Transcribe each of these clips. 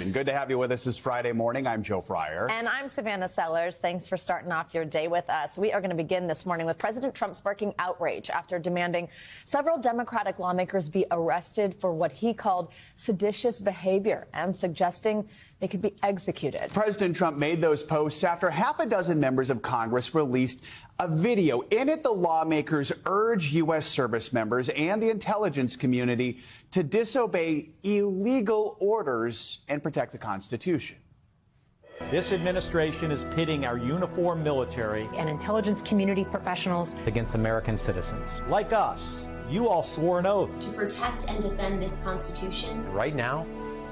Washington. Good to have you with us this Friday morning. I'm Joe Fryer. And I'm Savannah Sellers. Thanks for starting off your day with us. We are going to begin this morning with President Trump sparking outrage after demanding several Democratic lawmakers be arrested for what he called seditious behavior and suggesting they could be executed. President Trump made those posts after half a dozen members of Congress released a video. In it, the lawmakers urge U.S. service members and the intelligence community to disobey illegal orders and protect the Constitution. This administration is pitting our uniformed military and intelligence community professionals against American citizens. Like us, you all swore an oath to protect and defend this Constitution. Right now,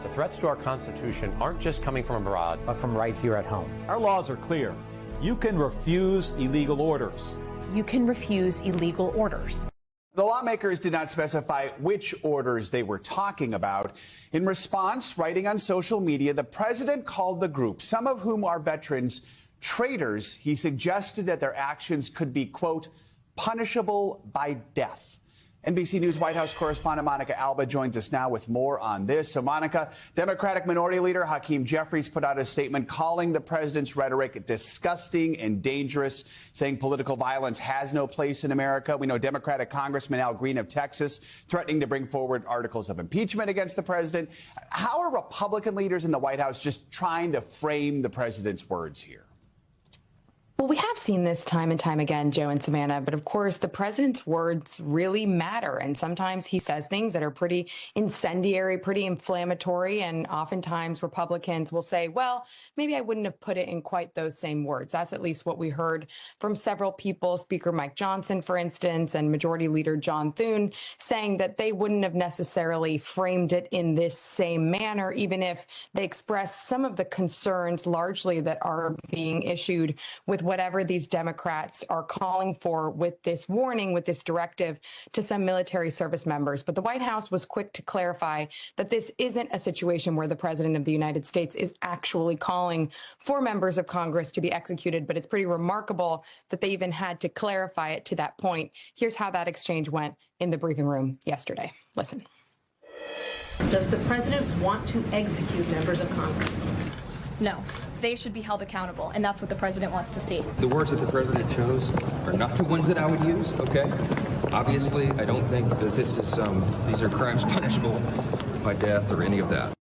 the threats to our Constitution aren't just coming from abroad, but from right here at home. Our laws are clear. You can refuse illegal orders. You can refuse illegal orders. The lawmakers did not specify which orders they were talking about. In response, writing on social media, the president called the group, some of whom are veterans, traitors. He suggested that their actions could be, quote, punishable by death. NBC News White House correspondent Monica Alba joins us now with more on this. So, Monica, Democratic Minority Leader Hakeem Jeffries put out a statement calling the president's rhetoric disgusting and dangerous, saying political violence has no place in America. We know Democratic Congressman Al Green of Texas threatening to bring forward articles of impeachment against the president. How are Republican leaders in the White House just trying to frame the president's words here? Well, we have seen this time and time again, Joe and Savannah, but of course the president's words really matter. And sometimes he says things that are pretty incendiary, pretty inflammatory. And oftentimes Republicans will say, well, maybe I wouldn't have put it in quite those same words. That's at least what we heard from several people, Speaker Mike Johnson, for instance, and Majority Leader John Thune, saying that they wouldn't have necessarily framed it in this same manner, even if they express some of the concerns largely that are being issued with whatever these Democrats are calling for with this warning, with this directive to some military service members. But the White House was quick to clarify that this isn't a situation where the president of the United States is actually calling for members of Congress to be executed. But it's pretty remarkable that they even had to clarify it to that point. Here's how that exchange went in the briefing room yesterday. Listen. Does the president want to execute members of Congress? No. They should be held accountable, and that's what the president wants to see. The words that the president chose are not the ones that I would use, okay? Obviously, I don't think that this is, these are crimes punishable by death or any of that.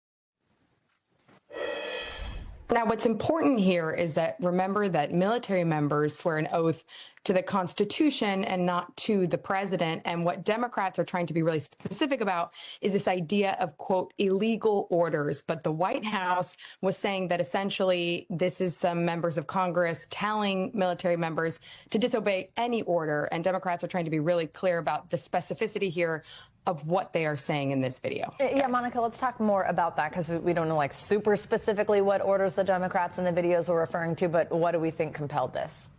Now, what's important here is that remember that military members swear an oath to the Constitution and not to the president. And what Democrats are trying to be really specific about is this idea of, quote, illegal orders. But the White House was saying that essentially this is some members of Congress telling military members to disobey any order. And Democrats are trying to be really clear about the specificity here of what they are saying in this video. Yeah, Monica, let's talk more about that because we don't know like super specifically what orders the Democrats in the videos were referring to, but what do we think compelled this?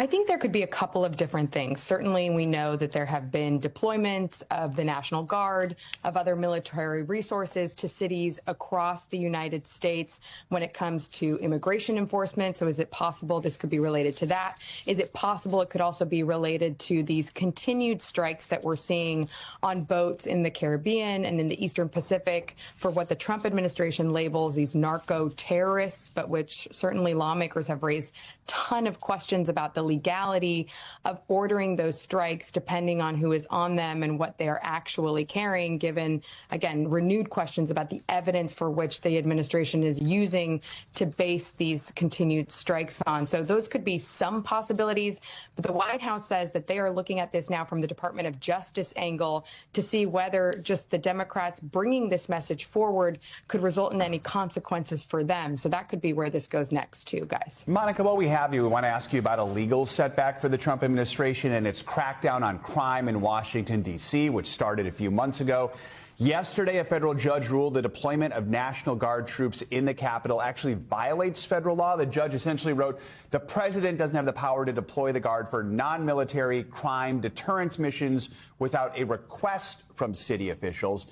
I think there could be a couple of different things. Certainly, we know that there have been deployments of the National Guard, of other military resources to cities across the United States when it comes to immigration enforcement. So is it possible this could be related to that? Is it possible it could also be related to these continued strikes that we're seeing on boats in the Caribbean and in the Eastern Pacific for what the Trump administration labels these narco terrorists, but which certainly lawmakers have raised a ton of questions about the legality of ordering those strikes depending on who is on them and what they are actually carrying, given, again, renewed questions about the evidence for which the administration is using to base these continued strikes on. So those could be some possibilities. But the White House says that they are looking at this now from the Department of Justice angle to see whether just the Democrats bringing this message forward could result in any consequences for them. So that could be where this goes next, too, guys. Monica, while we have you, we want to ask you about a legal setback for the Trump administration and its crackdown on crime in Washington, D.C., which started a few months ago. Yesterday, a federal judge ruled the deployment of National Guard troops in the Capitol actually violates federal law. The judge essentially wrote, the president doesn't have the power to deploy the Guard for non-military crime deterrence missions without a request from city officials.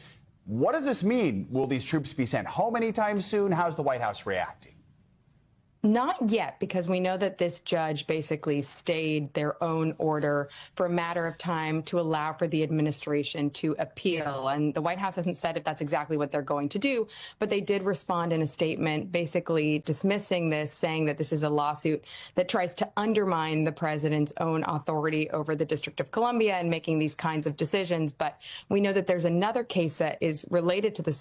What does this mean? Will these troops be sent home anytime soon? How's the White House reacting? Not yet, because we know that this judge basically stayed their own order for a matter of time to allow for the administration to appeal. And the White House hasn't said if that's exactly what they're going to do, but they did respond in a statement basically dismissing this, saying that this is a lawsuit that tries to undermine the president's own authority over the District of Columbia and making these kinds of decisions. But we know that there's another case that is related to the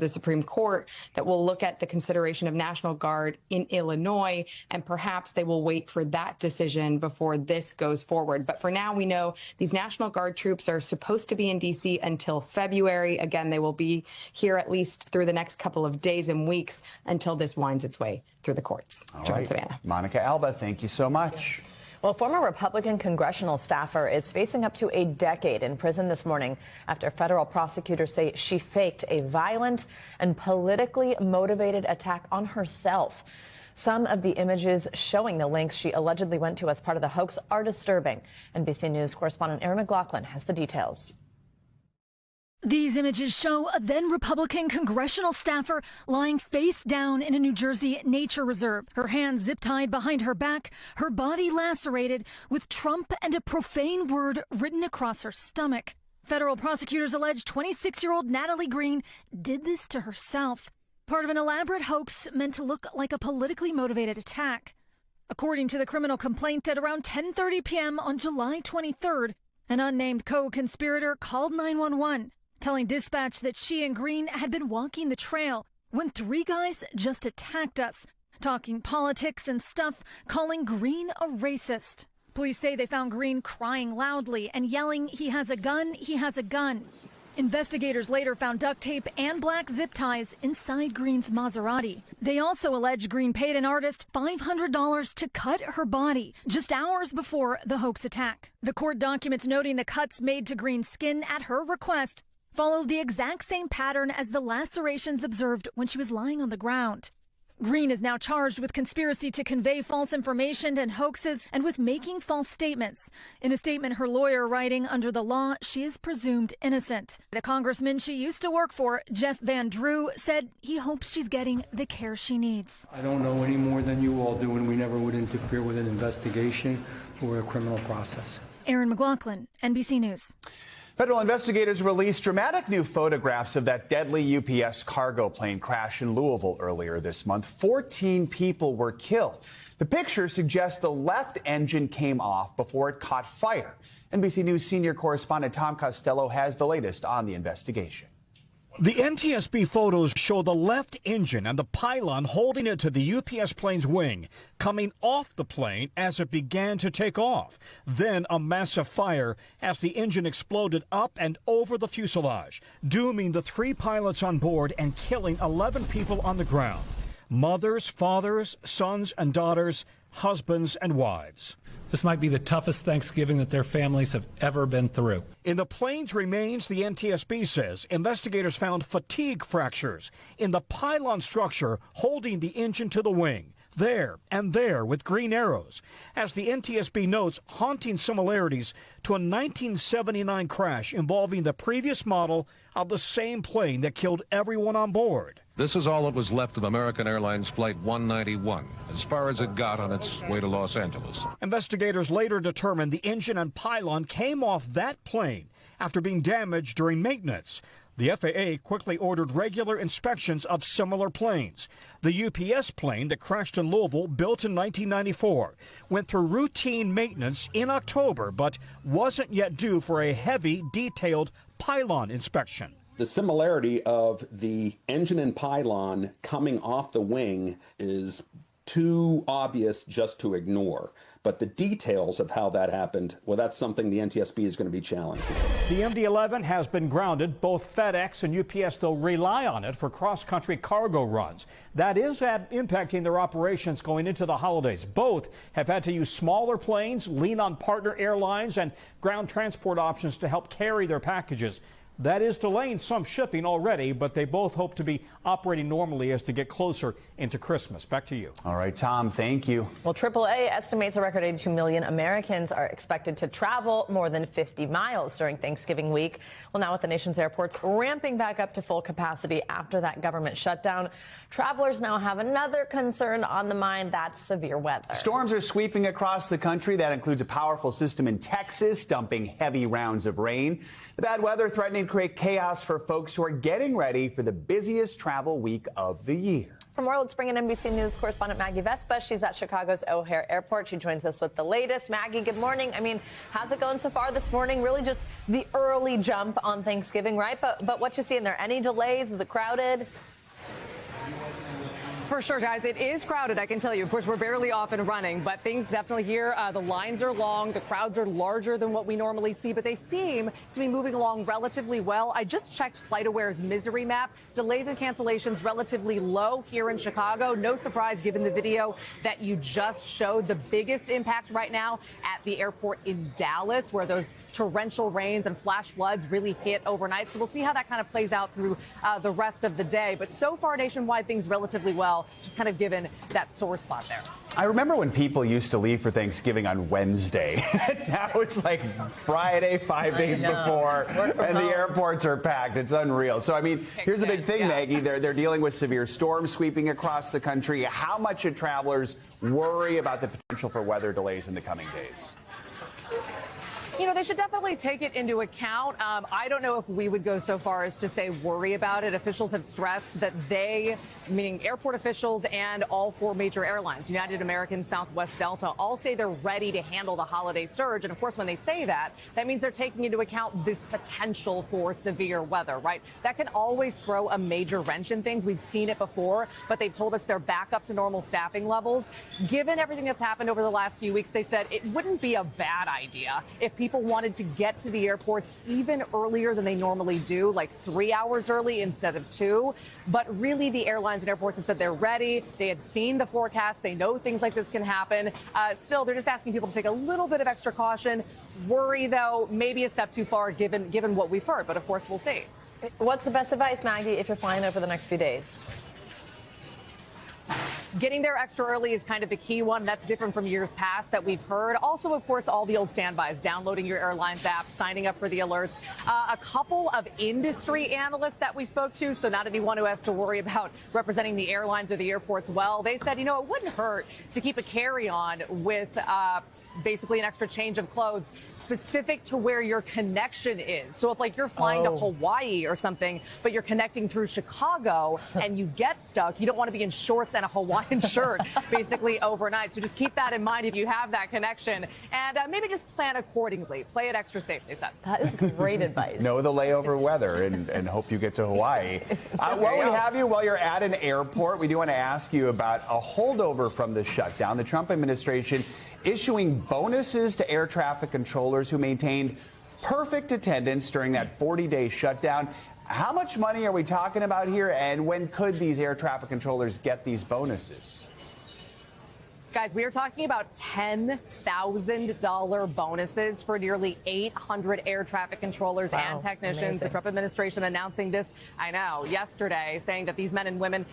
Supreme Court that will look at the consideration of National Guard in Illinois, and perhaps they will wait for that decision before this goes forward. But for now, we know these National Guard troops are supposed to be in D.C. until February. Again, they will be here at least through the next couple of days and weeks until this winds its way through the courts. All right. Savannah. Monica Alba, thank you so much. Well, former Republican congressional staffer is facing up to a decade in prison this morning after federal prosecutors say she faked a violent and politically motivated attack on herself. Some of the images showing the links she allegedly went to as part of the hoax are disturbing. NBC News correspondent Erin McLaughlin has the details. These images show a then Republican congressional staffer lying face down in a New Jersey nature reserve, her hands zip-tied behind her back, her body lacerated with Trump and a profane word written across her stomach. Federal prosecutors allege 26-year-old Natalie Green did this to herself, part of an elaborate hoax meant to look like a politically motivated attack. According to the criminal complaint, at around 10:30 p.m. on July 23rd, an unnamed co-conspirator called 911. Telling dispatch that she and Green had been walking the trail when three guys just attacked us, talking politics and stuff, calling Green a racist. Police say they found Green crying loudly and yelling, "He has a gun, he has a gun." Investigators later found duct tape and black zip ties inside Green's Maserati. They also allege Green paid an artist $500 to cut her body just hours before the hoax attack. The court documents noting the cuts made to Green's skin at her request followed the exact same pattern as the lacerations observed when she was lying on the ground. Green is now charged with conspiracy to convey false information and hoaxes and with making false statements. In a statement, her lawyer writing, under the law, she is presumed innocent. The congressman she used to work for, Jeff Van Drew, said he hopes she's getting the care she needs. I don't know any more than you all do, and we never would interfere with an investigation or a criminal process. Erin McLaughlin, NBC News. Federal investigators released dramatic new photographs of that deadly UPS cargo plane crash in Louisville earlier this month. 14 people were killed. The picture suggests the left engine came off before it caught fire. NBC News senior correspondent Tom Costello has the latest on the investigation. The NTSB photos show the left engine and the pylon holding it to the UPS plane's wing coming off the plane as it began to take off. Then a massive fire as the engine exploded up and over the fuselage, dooming the 3 pilots on board and killing 11 people on the ground. Mothers, fathers, sons and daughters, husbands and wives. This might be the toughest Thanksgiving that their families have ever been through. In the plane's remains, the NTSB says investigators found fatigue fractures in the pylon structure holding the engine to the wing. There and there with green arrows. As the NTSB notes, haunting similarities to a 1979 crash involving the previous model of the same plane that killed everyone on board. This is all that was left of American Airlines Flight 191, as far as it got on its way to Los Angeles. Investigators later determined the engine and pylon came off that plane after being damaged during maintenance. The FAA quickly ordered regular inspections of similar planes. The UPS plane that crashed in Louisville, built in 1994, went through routine maintenance in October, but wasn't yet due for a heavy, detailed pylon inspection. The similarity of the engine and pylon coming off the wing is too obvious just to ignore. But the details of how that happened, well, that's something the NTSB is going to be challenged. The MD-11 has been grounded. Both FedEx and UPS, though, rely on it for cross-country cargo runs. That is impacting their operations going into the holidays. Both have had to use smaller planes, lean on partner airlines and ground transport options to help carry their packages. That is delaying some shipping already, but they both hope to be operating normally as they get closer into Christmas. Back to you. All right, Tom, thank you. Well, AAA estimates a record 82 million Americans are expected to travel more than 50 miles during Thanksgiving week. Well, now with the nation's airports ramping back up to full capacity after that government shutdown, travelers now have another concern on the mind. That's severe weather. Storms are sweeping across the country. That includes a powerful system in Texas, dumping heavy rounds of rain. The bad weather threatening to create chaos for folks who are getting ready for the busiest travel week of the year. For more, let's bring in NBC News correspondent Maggie Vespa. She's at Chicago's O'Hare Airport. She joins us with the latest. Maggie, good morning. I mean, how's it going so far this morning? Really just the early jump on Thanksgiving, right? But what you see in there? Any delays? Is it crowded? For sure, guys, it is crowded, I can tell you. Of course, we're barely off and running, but things definitely here. The lines are long. The crowds are larger than what we normally see, but they seem to be moving along relatively well. I just checked FlightAware's misery map. Delays and cancellations relatively low here in Chicago. No surprise, given the video that you just showed. The biggest impact right now at the airport in Dallas, where those torrential rains and flash floods really hit overnight. So we'll see how that kind of plays out through the rest of the day. But so far, nationwide, things relatively well, just kind of given that sore spot there. I remember when people used to leave for Thanksgiving on Wednesday. Now it's like Friday, 5 days before, and the airports are packed. It's unreal. So, I mean, here's the big thing, Maggie. They're dealing with severe storms sweeping across the country. How much should travelers worry about the potential for weather delays in the coming days? You know, they should definitely take it into account. I don't know if we would go so far as to say worry about it. Officials have stressed that they, meaning airport officials and all four major airlines, United, American, Southwest, Delta, all say they're ready to handle the holiday surge. And of course, when they say that, that means they're taking into account this potential for severe weather, right? That can always throw a major wrench in things. We've seen it before, but they've told us they're back up to normal staffing levels. Given everything that's happened over the last few weeks, they said it wouldn't be a bad idea if people wanted to get to the airports even earlier than they normally do, like 3 hours early instead of 2. But really, the airlines and airports have said they're ready. They had seen the forecast. They know things like this can happen. Still, they're just asking people to take a little bit of extra caution. Worry, though, maybe a step too far given what we've heard. But of course, we'll see. What's the best advice, Maggie, if you're flying over the next few days? Getting there extra early is kind of the key one. That's different from years past that we've heard. Also, of course, all the old standbys, downloading your airlines app, signing up for the alerts. A couple of industry analysts that we spoke to, so not anyone who has to worry about representing the airlines or the airports well, they said, you know, it wouldn't hurt to keep a carry-on with basically an extra change of clothes specific to where your connection is. So if like you're flying to Hawaii or something, but you're connecting through Chicago and you get stuck, you don't want to be in shorts and a Hawaiian shirt basically overnight. So just keep that in mind if you have that connection, and maybe just plan accordingly. Play it extra safe, they said. That is great advice. Know the layover weather and hope you get to Hawaii. While we have you, while you're at an airport, we do want to ask you about a holdover from the shutdown. The Trump administration issuing bonuses to air traffic controllers who maintained perfect attendance during that 40-day shutdown. How much money are we talking about here, and when could these air traffic controllers get these bonuses? Guys, we are talking about $10,000 bonuses for nearly 800 air traffic controllers and technicians. Amazing. The Trump administration announcing this, I know, yesterday, saying that these men and women,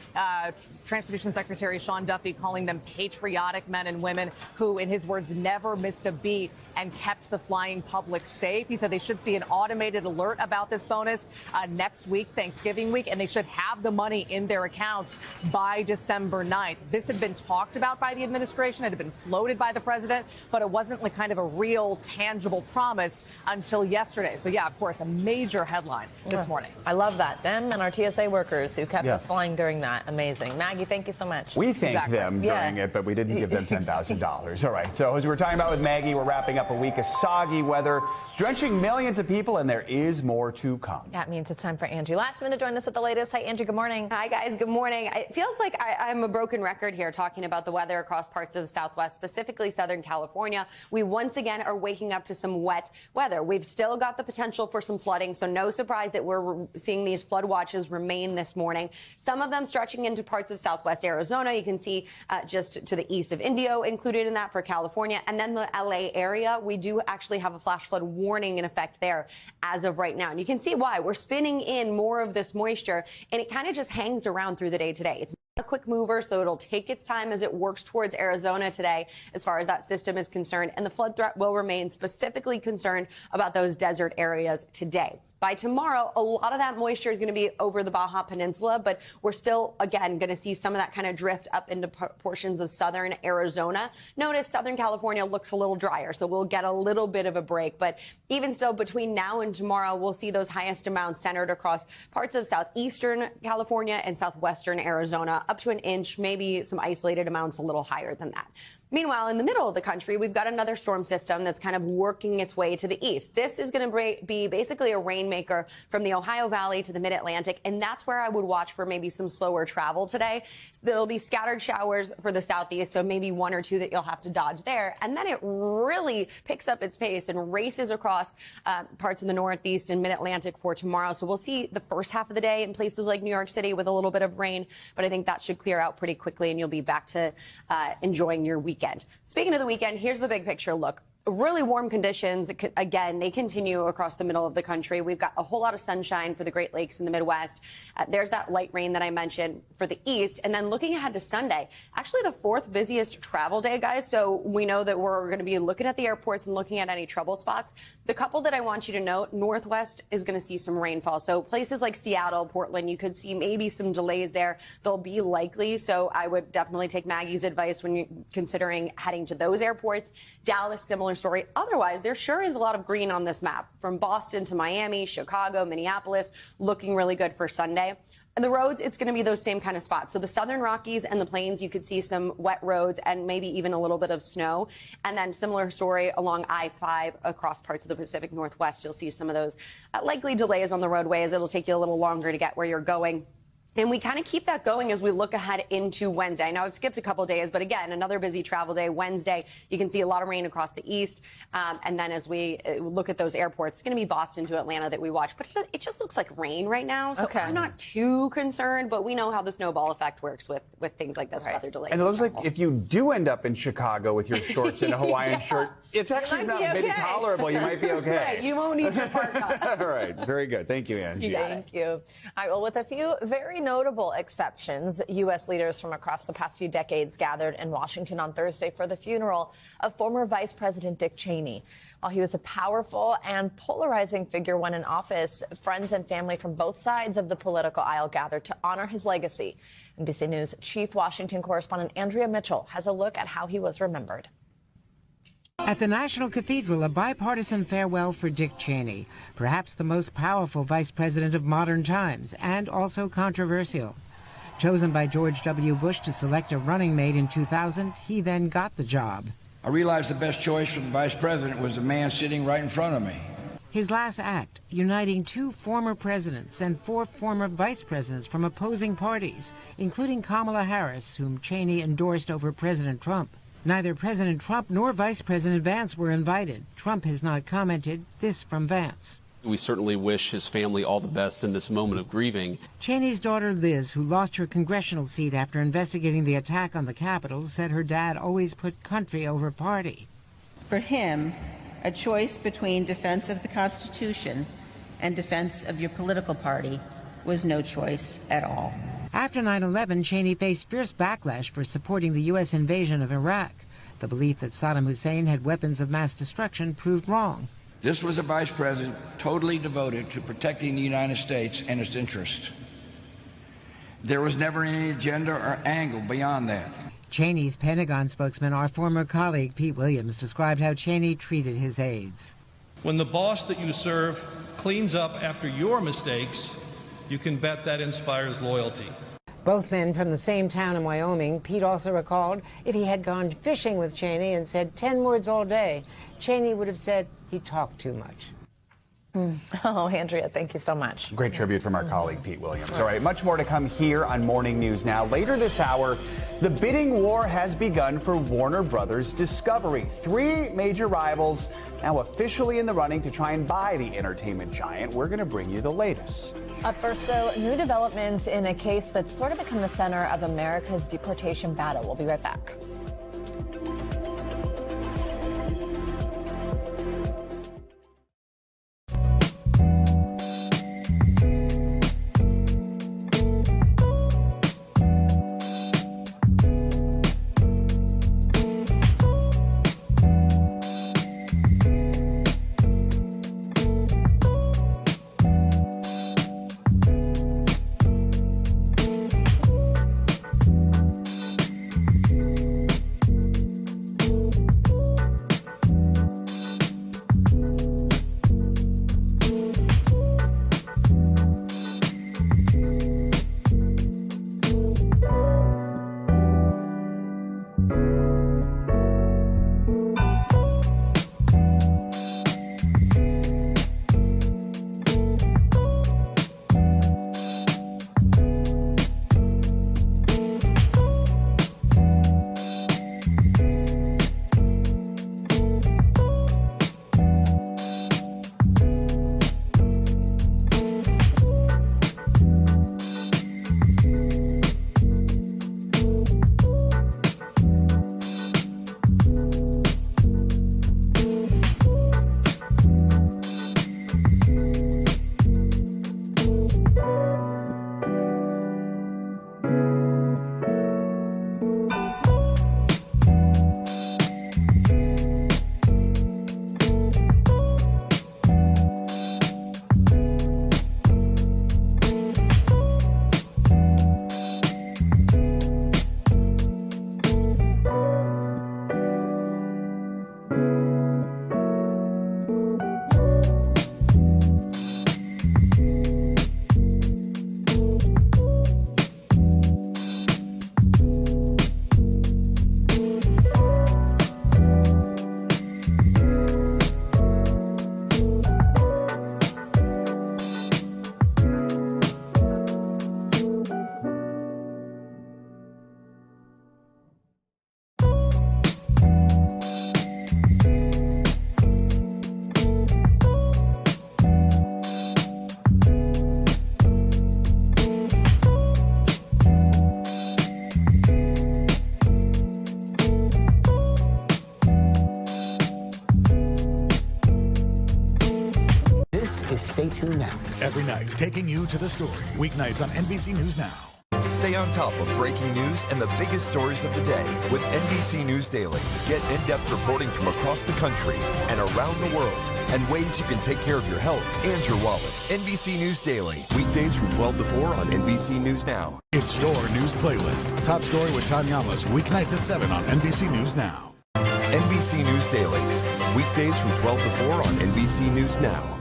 Transportation Secretary Sean Duffy calling them patriotic men and women who, in his words, never missed a beat and kept the flying public safe. He said they should see an automated alert about this bonus next week, Thanksgiving week, and they should have the money in their accounts by December 9th. This had been talked about by the administration. It had been floated by the president, but it wasn't like kind of a real tangible promise until yesterday. So, yeah, of course, a major headline this morning. I love that. Them and our TSA workers who kept us flying during that. Amazing. Maggie, thank you so much. We thanked them during it, but we didn't give them $10,000. All right. So as we were talking about with Maggie, we're wrapping up a week of soggy weather, drenching millions of people, and there is more to come. That means it's time for Angie Lastman to join us with the latest. Hi, Angie. Good morning. Hi, guys. Good morning. It feels like I'm a broken record here talking about the weather across parts of the Southwest, specifically Southern California. We once again are waking up to some wet weather. We've still got the potential for some flooding, so no surprise that we're seeing these flood watches remain this morning. Some of them stretching into parts of Southwest Arizona. You can see just to the east of Indio included in that for California. And then the LA area, we do actually have a flash flood warning in effect there as of right now. And you can see why. We're spinning in more of this moisture, and it kind of just hangs around through the day today. It's a quick mover, so it'll take its time as it works towards Arizona today as far as that system is concerned. And the flood threat will remain, specifically concerned about those desert areas today. By tomorrow, a lot of that moisture is going to be over the Baja Peninsula, but we're still, again, going to see some of that kind of drift up into portions of southern Arizona. Notice Southern California looks a little drier, so we'll get a little bit of a break. But even still, between now and tomorrow, we'll see those highest amounts centered across parts of southeastern California and southwestern Arizona, up to an inch, maybe some isolated amounts a little higher than that. Meanwhile, in the middle of the country, we've got another storm system that's kind of working its way to the east. This is going to be basically a rainmaker from the Ohio Valley to the mid-Atlantic, and that's where I would watch for maybe some slower travel today. There'll be scattered showers for the southeast, so maybe one or two that you'll have to dodge there. And then it really picks up its pace and races across parts of the northeast and mid-Atlantic for tomorrow. So we'll see the first half of the day in places like New York City with a little bit of rain, but I think that should clear out pretty quickly, and you'll be back to enjoying your weekend. Speaking of the weekend, here's the big picture look. Really warm conditions, again, they continue across the middle of the country. We've got a whole lot of sunshine for the Great Lakes in the Midwest. There's that light rain that I mentioned for the east. And then looking ahead to Sunday, actually the fourth busiest travel day, guys. So we know that we're going to be looking at the airports and looking at any trouble spots. The couple that I want you to note, Northwest is going to see some rainfall. So places like Seattle, Portland, you could see maybe some delays there. They'll be likely. So I would definitely take Maggie's advice when you're considering heading to those airports. Dallas, similar story. Otherwise, there sure is a lot of green on this map, from Boston to Miami, Chicago, Minneapolis, looking really good for Sunday. And the roads, it's going to be those same kind of spots. So the Southern Rockies and the Plains, you could see some wet roads and maybe even a little bit of snow. And then similar story along I-5 across parts of the Pacific Northwest. You'll see some of those likely delays on the roadways. It'll take you a little longer to get where you're going. And we kind of keep that going as we look ahead into Wednesday. I know I've skipped a couple days, but again, another busy travel day. Wednesday, you can see a lot of rain across the east. And then as we look at those airports, it's going to be Boston to Atlanta that we watch. But it just looks like rain right now. So I'm not too concerned, but we know how the snowball effect works with things like this, weather delays. And it looks like if you do end up in Chicago with your shorts and a Hawaiian shirt, it's actually not maybe tolerable. You might be okay. Right, you won't need your parka. All right. Very good. Thank you, Angie. Thank you. All right, well, with a few very notable exceptions, U.S. leaders from across the past few decades gathered in Washington on Thursday for the funeral of former Vice President Dick Cheney. While he was a powerful and polarizing figure when in office, friends and family from both sides of the political aisle gathered to honor his legacy. NBC News Chief Washington correspondent Andrea Mitchell has a look at how he was remembered. At the National Cathedral, a bipartisan farewell for Dick Cheney, perhaps the most powerful vice president of modern times, and also controversial. Chosen by George W. Bush to select a running mate in 2000, he then got the job. I realized the best choice for the vice president was the man sitting right in front of me. His last act, uniting 2 former presidents and 4 former vice presidents from opposing parties, including Kamala Harris, whom Cheney endorsed over President Trump. Neither President Trump nor Vice President Vance were invited. Trump has not commented. This from Vance. We certainly wish his family all the best in this moment of grieving. Cheney's daughter Liz, who lost her congressional seat after investigating the attack on the Capitol, said her dad always put country over party. For him, a choice between defense of the Constitution and defense of your political party was no choice at all. After 9/11, Cheney faced fierce backlash for supporting the U.S. invasion of Iraq. The belief that Saddam Hussein had weapons of mass destruction proved wrong. This was a vice president totally devoted to protecting the United States and its interests. There was never any agenda or angle beyond that. Cheney's Pentagon spokesman, our former colleague Pete Williams, described how Cheney treated his aides. When the boss that you serve cleans up after your mistakes, you can bet that inspires loyalty. Both men from the same town in Wyoming. Pete also recalled if he had gone fishing with Cheney and said 10 words all day, Cheney would have said he talked too much. Oh, Andrea, thank you so much. Great tribute from our colleague Pete Williams. All right, much more to come here on Morning News Now. Later this hour, The bidding war has begun for Warner Brothers Discovery. Three major rivals now officially in the running to try and buy the entertainment giant. We're going to bring you the latest. Up first, though, new developments in a case that's sort of become the center of America's deportation battle. We'll be right back. Stay tuned now. Every night, taking you to the story. Weeknights on NBC News Now. Stay on top of breaking news and the biggest stories of the day with NBC News Daily. Get in-depth reporting from across the country and around the world, and ways you can take care of your health and your wallet. NBC News Daily. Weekdays from 12 to 4 on NBC News Now. It's your news playlist. Top Story with Tom Yamas. Weeknights at 7 on NBC News Now. NBC News Daily. Weekdays from 12 to 4 on NBC News Now.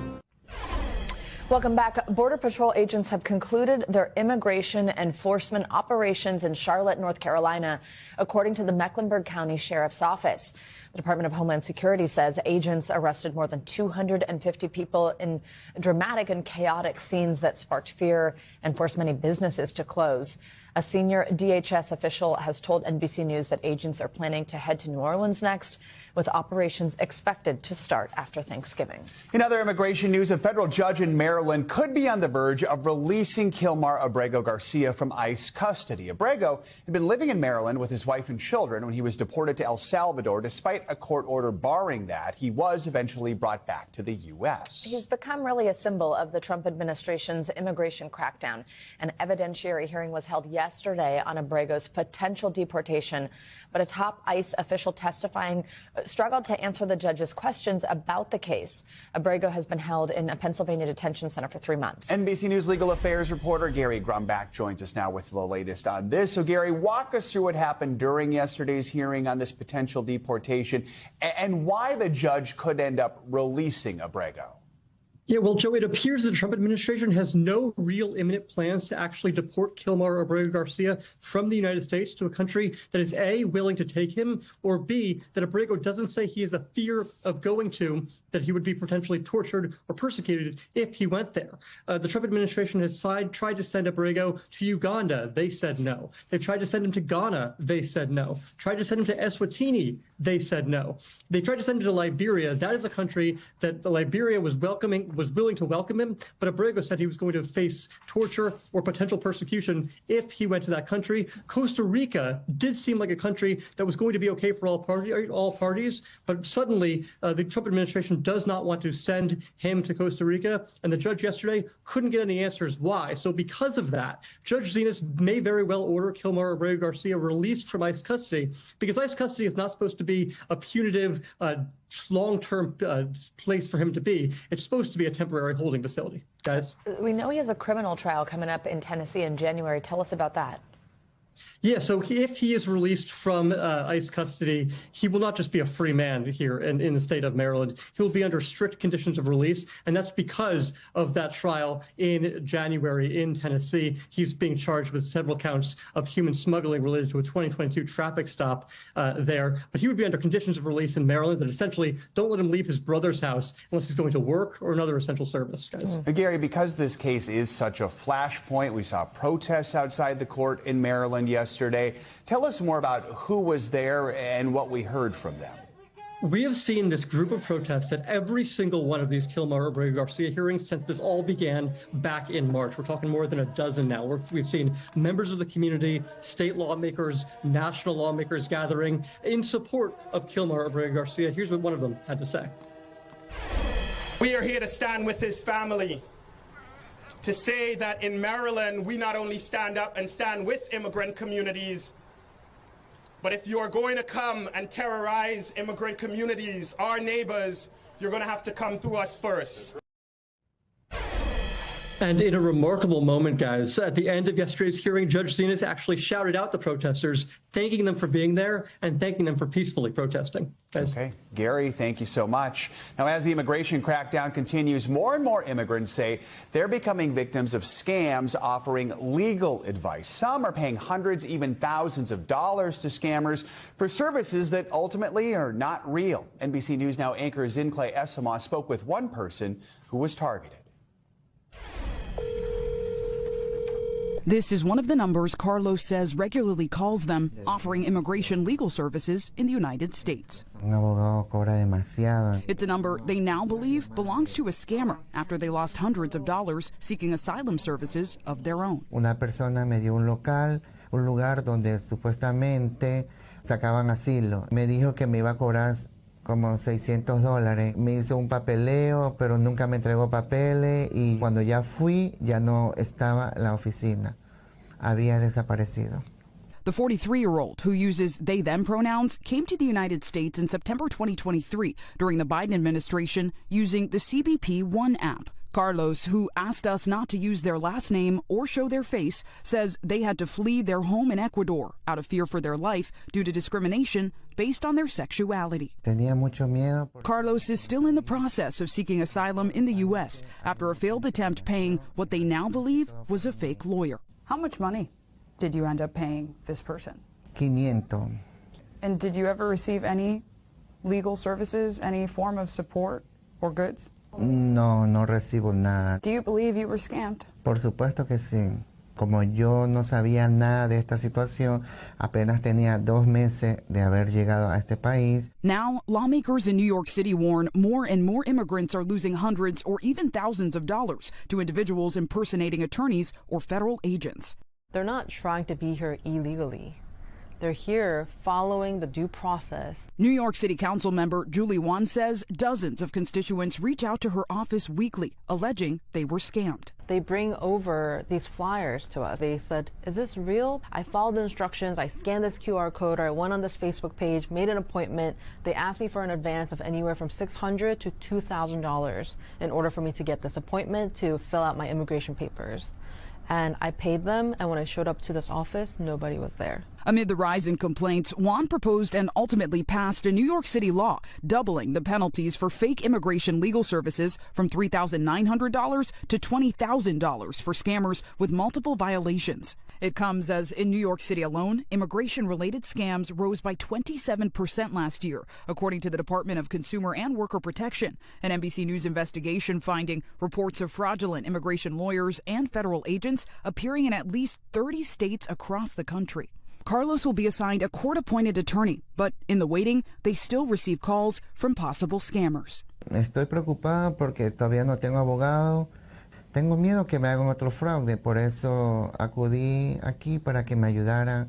Welcome back. Border Patrol agents have concluded their immigration enforcement operations in Charlotte, North Carolina, according to the Mecklenburg County Sheriff's Office. The Department of Homeland Security says agents arrested more than 250 people in dramatic and chaotic scenes that sparked fear and forced many businesses to close. A senior DHS official has told NBC News that agents are planning to head to New Orleans next, with operations expected to start after Thanksgiving. In other immigration news, a federal judge in Maryland could be on the verge of releasing Kilmar Abrego Garcia from ICE custody. Abrego had been living in Maryland with his wife and children when he was deported to El Salvador. Despite a court order barring that, he was eventually brought back to the U.S. He's become really a symbol of the Trump administration's immigration crackdown. An evidentiary hearing was held yesterday on Abrego's potential deportation, but a top ICE official testifying struggled to answer the judge's questions about the case. Abrego has been held in a Pennsylvania detention center for 3 months. NBC News legal affairs reporter Gary Grumbach joins us now with the latest on this. So, Gary, walk us through what happened during yesterday's hearing on this potential deportation and why the judge could end up releasing Abrego. Yeah, well, Joe, it appears the Trump administration has no real imminent plans to actually deport Kilmar Abrego Garcia from the United States to a country that is A, willing to take him, or B, that Abrego doesn't say he has a fear of going to, that he would be potentially tortured or persecuted if he went there. The Trump administration has tried to send Abrego to Uganda. They said no. They tried to send him to Ghana. They said no. Tried to send him to Eswatini. They said no. They tried to send him to Liberia. That is a country that Liberia was willing to welcome him, but Abrego said he was going to face torture or potential persecution if he went to that country. Costa Rica did seem like a country that was going to be okay for all parties, but suddenly the Trump administration does not want to send him to Costa Rica, and the judge yesterday couldn't get any answers why. So because of that, Judge Zenas may very well order Kilmar Abrego Garcia released from ICE custody, because ICE custody is not supposed to be a punitive long-term place for him to be. It's supposed to be a temporary holding facility. Guys? We know he has a criminal trial coming up in Tennessee in January. Tell us about that. Yeah, so if he is released from ICE custody, he will not just be a free man here in the state of Maryland. He will be under strict conditions of release, and that's because of that trial in January in Tennessee. He's being charged with several counts of human smuggling related to a 2022 traffic stop there. But he would be under conditions of release in Maryland that essentially don't let him leave his brother's house unless he's going to work or another essential service, guys. Gary, because this case is such a flashpoint, we saw protests outside the court in Maryland yesterday. Tell us more about who was there and what we heard from them. We have seen this group of protests at every single one of these Kilmar Abrego Garcia hearings since this all began back in March. We're talking more than a dozen now. We've seen members of the community, state lawmakers, national lawmakers gathering in support of Kilmar Abrego Garcia. Here's what one of them had to say. We are here to stand with his family, to say that in Maryland, we not only stand up and stand with immigrant communities, but if you're going to come and terrorize immigrant communities, our neighbors, you're going to have to come through us first. And in a remarkable moment, guys, at the end of yesterday's hearing, Judge Zenas actually shouted out the protesters, thanking them for being there and thanking them for peacefully protesting. Guys. Okay. Gary, thank you so much. Now, as the immigration crackdown continues, more and more immigrants say they're becoming victims of scams offering legal advice. Some are paying hundreds, even thousands of dollars to scammers for services that ultimately are not real. NBC News Now anchor Zincle Esama spoke with one person who was targeted. This is one of the numbers Carlos says regularly calls them, offering immigration legal services in the United States. It's a number they now believe belongs to a scammer after they lost hundreds of dollars seeking asylum services of their own. Una persona me dio un lugar donde supuestamente sacaban asilo. Me dijo que me iba a cobrar como $600. Me hizo un papeleo, pero nunca me entregó papeles y cuando ya fui, ya no estaba la oficina. Había desaparecido. The 43-year-old, who uses they-them pronouns, came to the United States in September 2023 during the Biden administration using the CBP One app. Carlos, who asked us not to use their last name or show their face, says they had to flee their home in Ecuador out of fear for their life due to discrimination based on their sexuality. Tenía mucho miedo. Carlos is still in the process of seeking asylum in the U.S. after a failed attempt paying what they now believe was a fake lawyer. How much money did you end up paying this person? 500. And did you ever receive any legal services, any form of support or goods? No, no recibo nada. Do you believe you were scammed? Por supuesto que sí. Como yo no sabía nada de esta situación, apenas tenía 2 meses de haber llegado a este país. Now, lawmakers in New York City warn more and more immigrants are losing hundreds or even thousands of dollars to individuals impersonating attorneys or federal agents. They're not trying to be here illegally. They're here following the due process. New York City Council member Julie Wan says dozens of constituents reach out to her office weekly, alleging they were scammed. They bring over these flyers to us. They said, is this real? I followed the instructions. I scanned this QR code, or I went on this Facebook page, made an appointment. They asked me for an advance of anywhere from $600 to $2,000 in order for me to get this appointment to fill out my immigration papers. And I paid them, and when I showed up to this office, nobody was there. Amid the rise in complaints, Juan proposed and ultimately passed a New York City law doubling the penalties for fake immigration legal services from $3,900 to $20,000 for scammers with multiple violations. It comes as in New York City alone, immigration-related scams rose by 27% last year, according to the Department of Consumer and Worker Protection. An NBC News investigation finding reports of fraudulent immigration lawyers and federal agents appearing in at least 30 states across the country. Carlos will be assigned a court-appointed attorney, but in the waiting, they still receive calls from possible scammers. Estoy preocupada porque todavía no tengo abogado. Tengo miedo que me hagan otro fraude, por eso acudí aquí para que me ayudara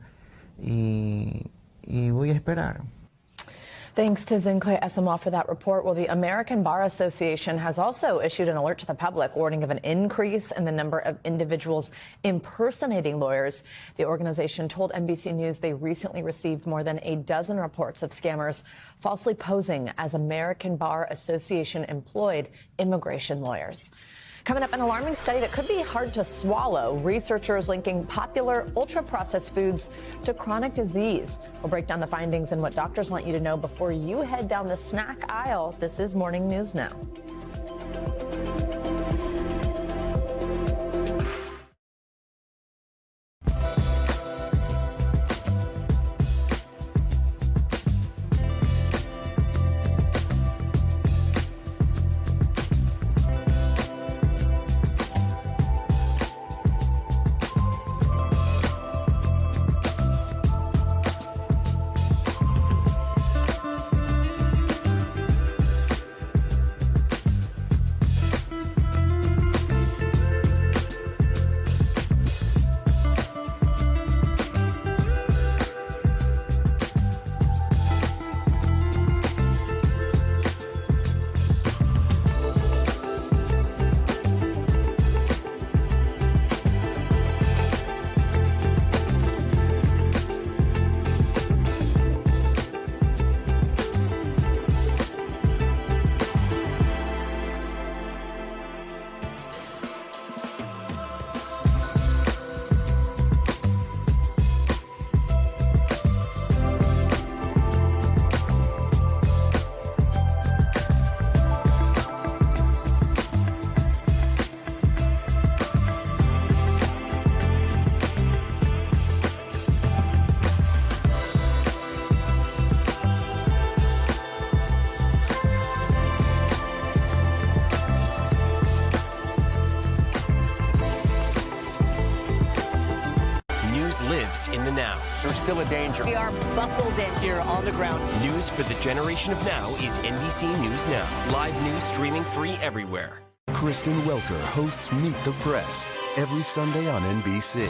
y voy a esperar. Thanks to Zincle Esamoah for that report. Well, the American Bar Association has also issued an alert to the public, warning of an increase in the number of individuals impersonating lawyers. The organization told NBC News they recently received more than a dozen reports of scammers falsely posing as American Bar Association employed immigration lawyers. Coming up, an alarming study that could be hard to swallow. Researchers linking popular ultra-processed foods to chronic disease. We'll break down the findings and what doctors want you to know before you head down the snack aisle. This is Morning News Now. Lives in the now. There's still a danger. We are buckled in here on the ground. News for the generation of now is NBC News Now. Live news streaming free everywhere. Kristen Welker hosts Meet the Press every Sunday on NBC.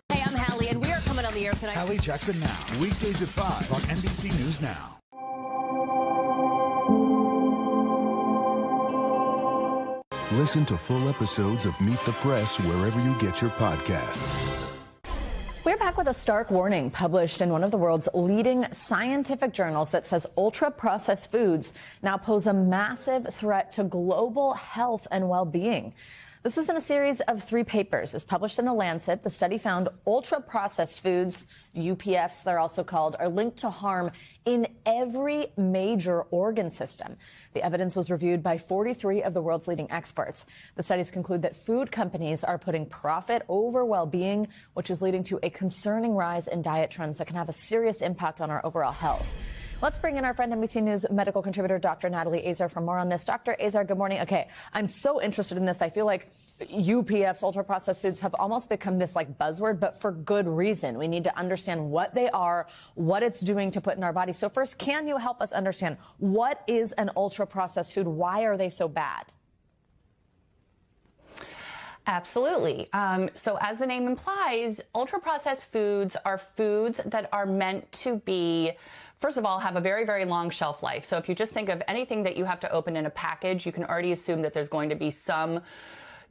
Hey, I'm Hallie, and we are coming on the air tonight. Hallie Jackson Now, weekdays at 5 on NBC News Now. Listen to full episodes of Meet the Press wherever you get your podcasts. We're back with a stark warning published in one of the world's leading scientific journals that says ultra-processed foods now pose a massive threat to global health and well-being. This was in a series of 3 papers. It's published in The Lancet. The study found ultra-processed foods, UPFs they're also called, are linked to harm in every major organ system. The evidence was reviewed by 43 of the world's leading experts. The studies conclude that food companies are putting profit over well-being, which is leading to a concerning rise in diet trends that can have a serious impact on our overall health. Let's bring in our friend, NBC News medical contributor, Dr. Natalie Azar, for more on this. Dr. Azar, good morning. Okay, I'm so interested in this. I feel like UPFs, ultra-processed foods, have almost become this like buzzword, but for good reason. We need to understand what they are, what it's doing to put in our body. So first, can you help us understand what is an ultra-processed food? Why are they so bad? Absolutely. So as the name implies, ultra-processed foods are foods that are meant to be, first of all, have a very, very long shelf life. So if you just think of anything that you have to open in a package, you can already assume that there's going to be some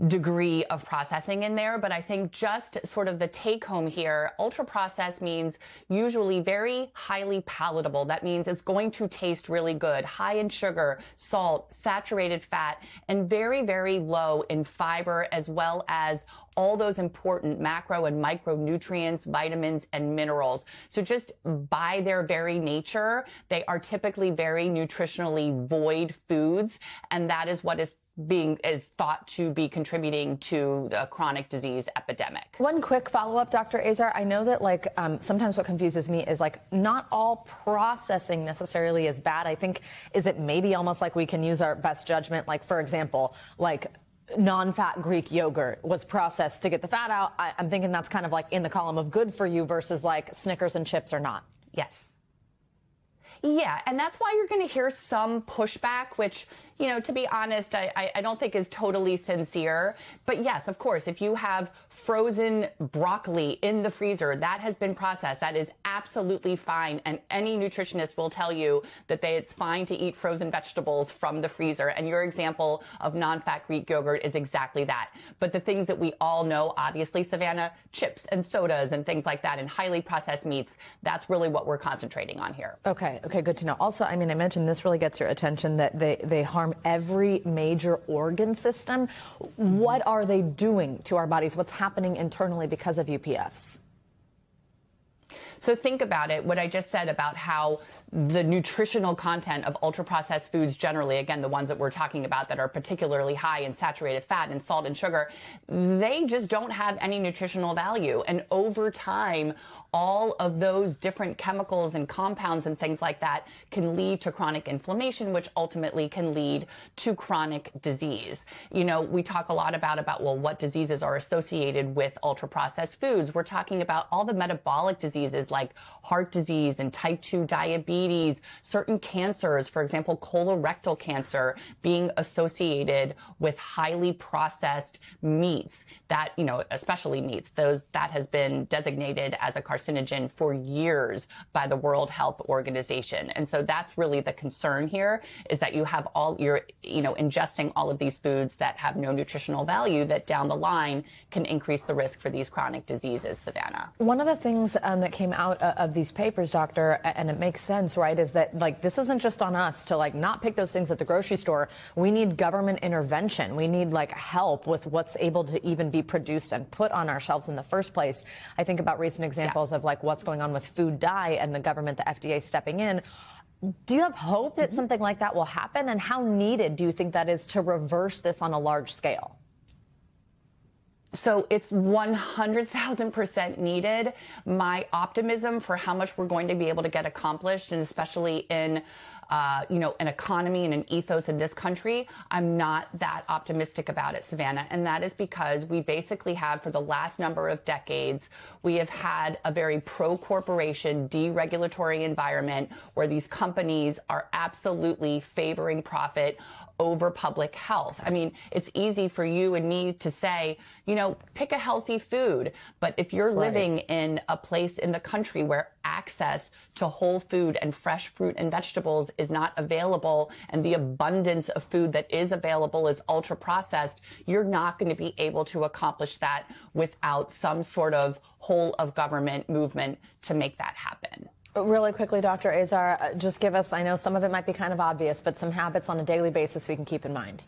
degree of processing in there. But I think just sort of the take home here, ultra processed means usually very highly palatable. That means it's going to taste really good, high in sugar, salt, saturated fat, and very, very low in fiber, as well as all those important macro and micronutrients, vitamins, and minerals. So just by their very nature, they are typically very nutritionally void foods, and that is what is thought to be contributing to the chronic disease epidemic. One quick follow-up, Dr. Azar. I know that sometimes what confuses me is not all processing necessarily is bad. I think, is it maybe almost like we can use our best judgment, for example, non-fat Greek yogurt was processed to get the fat out. I'm thinking that's kind of in the column of good for you versus Snickers and chips are not. Yes. Yeah, and that's why you're going to hear some pushback, which, to be honest, I don't think is totally sincere. But yes, of course, if you have frozen broccoli in the freezer, that has been processed. That is absolutely fine. And any nutritionist will tell you that it's fine to eat frozen vegetables from the freezer. And your example of non-fat Greek yogurt is exactly that. But the things that we all know, obviously, Savannah, chips and sodas and things like that, and highly processed meats, that's really what we're concentrating on here. Okay, good to know. Also, I mentioned this really gets your attention that they harm every major organ system. What are they doing to our bodies? What's happening internally because of UPFs? So think about it, what I just said about how the nutritional content of ultra-processed foods generally, again, the ones that we're talking about that are particularly high in saturated fat and salt and sugar, they just don't have any nutritional value. And over time, all of those different chemicals and compounds and things like that can lead to chronic inflammation, which ultimately can lead to chronic disease. We talk a lot about what diseases are associated with ultra-processed foods. We're talking about all the metabolic diseases like heart disease and type 2 diabetes, certain cancers, for example, colorectal cancer, being associated with highly processed meats that, especially meats, that has been designated as a carcinogen for years by the World Health Organization. And so that's really the concern here, is that you're ingesting all of these foods that have no nutritional value that down the line can increase the risk for these chronic diseases, Savannah. One of the things that came out of these papers, doctor, and it makes sense, right, is that this isn't just on us to not pick those things at the grocery store. We need government intervention. We need help with what's able to even be produced and put on our shelves in the first place. I think about recent examples of what's going on with food dye and the government, the FDA stepping in. Do you have hope that something like that will happen? And how needed do you think that is to reverse this on a large scale? So it's 100,000% needed. My optimism for how much we're going to be able to get accomplished, and especially in an economy and an ethos in this country, I'm not that optimistic about it, Savannah. And that is because we basically have, for the last number of decades, we have had a very pro-corporation, deregulatory environment where these companies are absolutely favoring profit over public health. It's easy for you and me to say, pick a healthy food. But if you're living in a place in the country where access to whole food and fresh fruit and vegetables is not available, and the abundance of food that is available is ultra processed, you're not going to be able to accomplish that without some sort of whole of government movement to make that happen. Really quickly, Dr. Azar, just give us, I know some of it might be kind of obvious, but some habits on a daily basis we can keep in mind.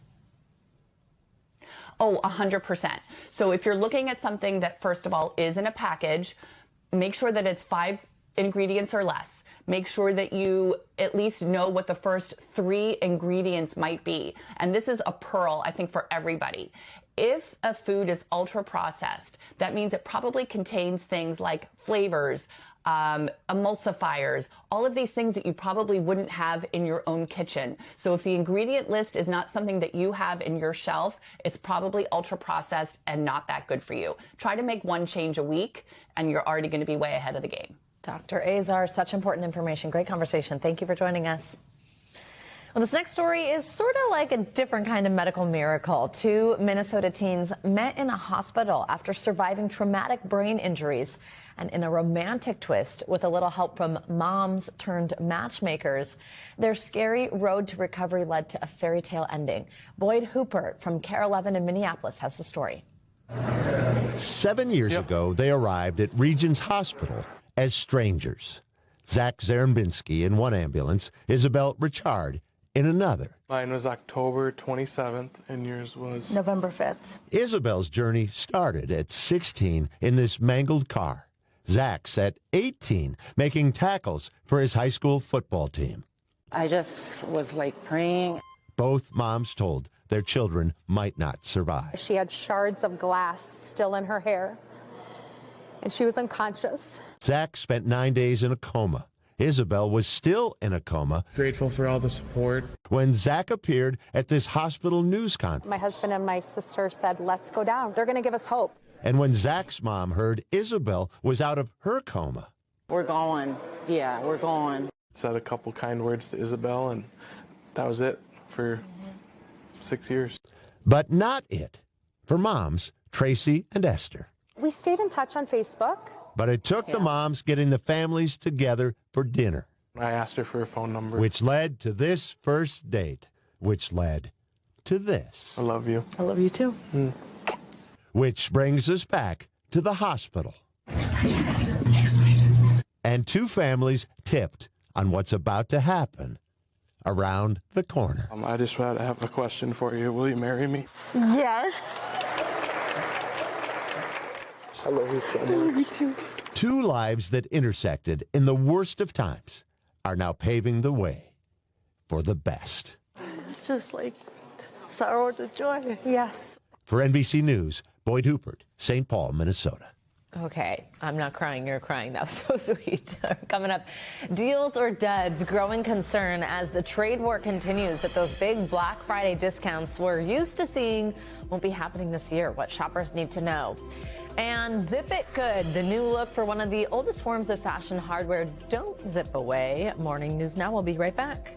Oh, 100%. So if you're looking at something that, first of all, is in a package, make sure that it's 5 ingredients or less. Make sure that you at least know what the first 3 ingredients might be. And this is a pearl, I think, for everybody. If a food is ultra processed, that means it probably contains things like flavors, emulsifiers, all of these things that you probably wouldn't have in your own kitchen. So if the ingredient list is not something that you have in your shelf, it's probably ultra processed and not that good for you. Try to make 1 change a week, and you're already going to be way ahead of the game. Dr. Azar, such important information. Great conversation. Thank you for joining us. Well, this next story is sort of like a different kind of medical miracle. Two Minnesota teens met in a hospital after surviving traumatic brain injuries. And in a romantic twist, with a little help from moms turned matchmakers, their scary road to recovery led to a fairy tale ending. Boyd Huppert from KARE 11 in Minneapolis has the story. 7 years ago, they arrived at Regions Hospital as strangers. Zach Zarembinski in one ambulance, Isabel Richard in another. Mine was October 27th, and yours was November 5th. Isabel's journey started at 16 in this mangled car. Zach's at 18, making tackles for his high school football team. I just was like praying. Both moms told their children might not survive. She had shards of glass still in her hair, and she was unconscious. Zach spent 9 days in a coma. Isabel was still in a coma. Grateful for all the support. When Zach appeared at this hospital news conference. My husband and my sister said, let's go down. They're going to give us hope. And when Zach's mom heard Isabel was out of her coma. We're going. Yeah, we're going. Said a couple kind words to Isabel, and that was it for 6 years. But not it for moms, Tracy and Esther. We stayed in touch on Facebook. But it took the moms getting the families together for dinner. I asked her for her phone number. Which led to this first date, which led to this. I love you. I love you too. Which brings us back to the hospital. And two families tipped on what's about to happen around the corner. I just have a question for you. Will you marry me? Yes. I love you so much. I love you too. Two lives that intersected in the worst of times are now paving the way for the best. It's just like sorrow to joy. Yes. For NBC News, Boyd Huppert, St. Paul, Minnesota. Okay, I'm not crying, you're crying. That was so sweet. Coming up, deals or duds, growing concern as the trade war continues that those big Black Friday discounts we're used to seeing won't be happening this year. What shoppers need to know. And Zip It Good, the new look for one of the oldest forms of fashion hardware. Don't zip away. Morning News Now. We'll be right back.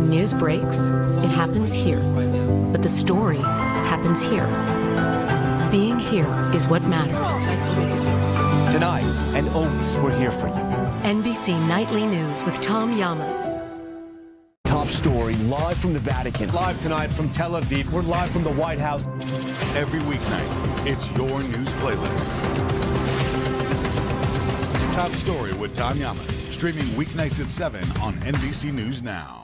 When news breaks, it happens here. But the story happens here. Being here is what matters. Nice to meet you. Tonight and always, we're here for you. NBC Nightly News with Tom Llamas. Top story live from the Vatican. Live tonight from Tel Aviv. We're live from the White House. Every weeknight, it's your news playlist. Top story with Tom Llamas. Streaming weeknights at 7 on NBC News Now.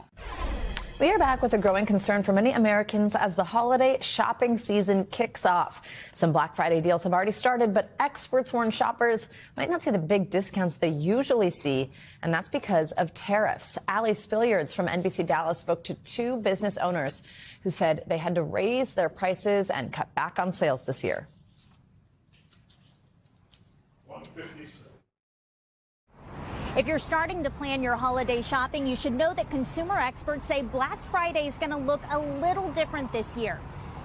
We are back with a growing concern for many Americans as the holiday shopping season kicks off. Some Black Friday deals have already started, but experts warn shoppers might not see the big discounts they usually see, and that's because of tariffs. Allie Spilliards from NBC Dallas spoke to two business owners who said they had to raise their prices and cut back on sales this year. If you're starting to plan your holiday shopping, you should know that consumer experts say Black Friday is going to look a little different this year.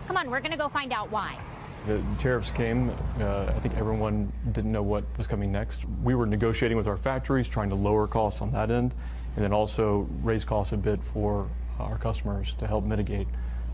Come on, we're going to go find out why. The tariffs came. I think everyone didn't know what was coming next. We were negotiating with our factories, trying to lower costs on that end, and then also raise costs a bit for our customers to help mitigate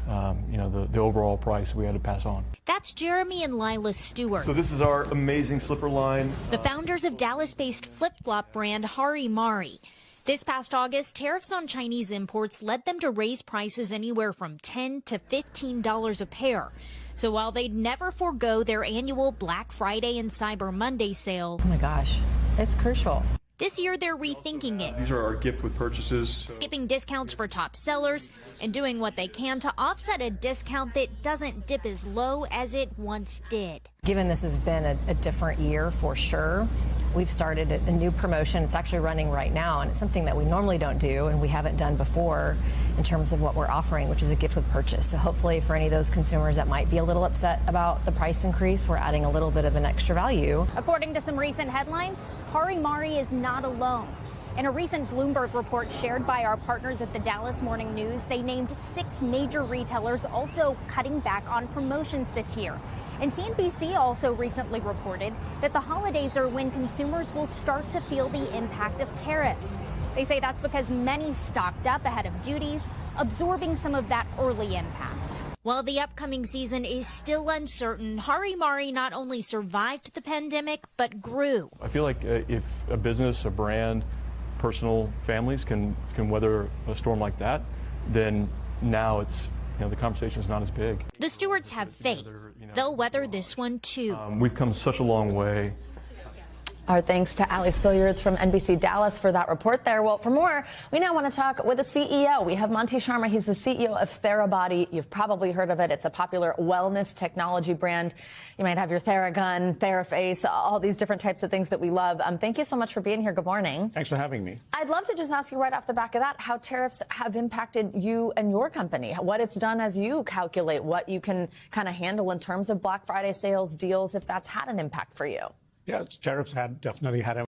the overall price we had to pass on. That's Jeremy and Lila Stewart. So this is our amazing slipper line. The founders of Dallas-based flip-flop brand Hari Mari. This past August, tariffs on Chinese imports led them to raise prices anywhere from $10 to $15 a pair. So while they'd never forego their annual Black Friday and Cyber Monday sale. Oh my gosh, it's crucial. This year, they're rethinking it. These are our gift with purchases. Skipping discounts for top sellers and doing what they can to offset a discount that doesn't dip as low as it once did. Given this has been a different year for sure, we've started a new promotion. It's actually running right now, and it's something that we normally don't do and we haven't done before in terms of what we're offering, which is a gift with purchase. So hopefully for any of those consumers that might be a little upset about the price increase, we're adding a little bit of an extra value. According to some recent headlines, Hari Mari is not alone. In a recent Bloomberg report shared by our partners at the Dallas Morning News, they named 6 major retailers also cutting back on promotions this year. And CNBC also recently reported that the holidays are when consumers will start to feel the impact of tariffs. They say that's because many stocked up ahead of duties, absorbing some of that early impact. While the upcoming season is still uncertain, Hari Mari not only survived the pandemic, but grew. I feel like if a business, a brand, personal families can weather a storm like that, then now it's, the conversation is not as big. The Stewarts have faith. They'll weather this one too. We've come such a long way. Our thanks to Allie Spilliards from NBC Dallas for that report there. Well, for more, we now want to talk with the CEO. We have Monty Sharma. He's the CEO of Therabody. You've probably heard of it. It's a popular wellness technology brand. You might have your Theragun, Theraface, all these different types of things that we love. Thank you so much for being here. Good morning. Thanks for having me. I'd love to just ask you right off the back of that how tariffs have impacted you and your company, what it's done as you calculate what you can kind of handle in terms of Black Friday sales deals, if that's had an impact for you. Yeah, tariffs definitely had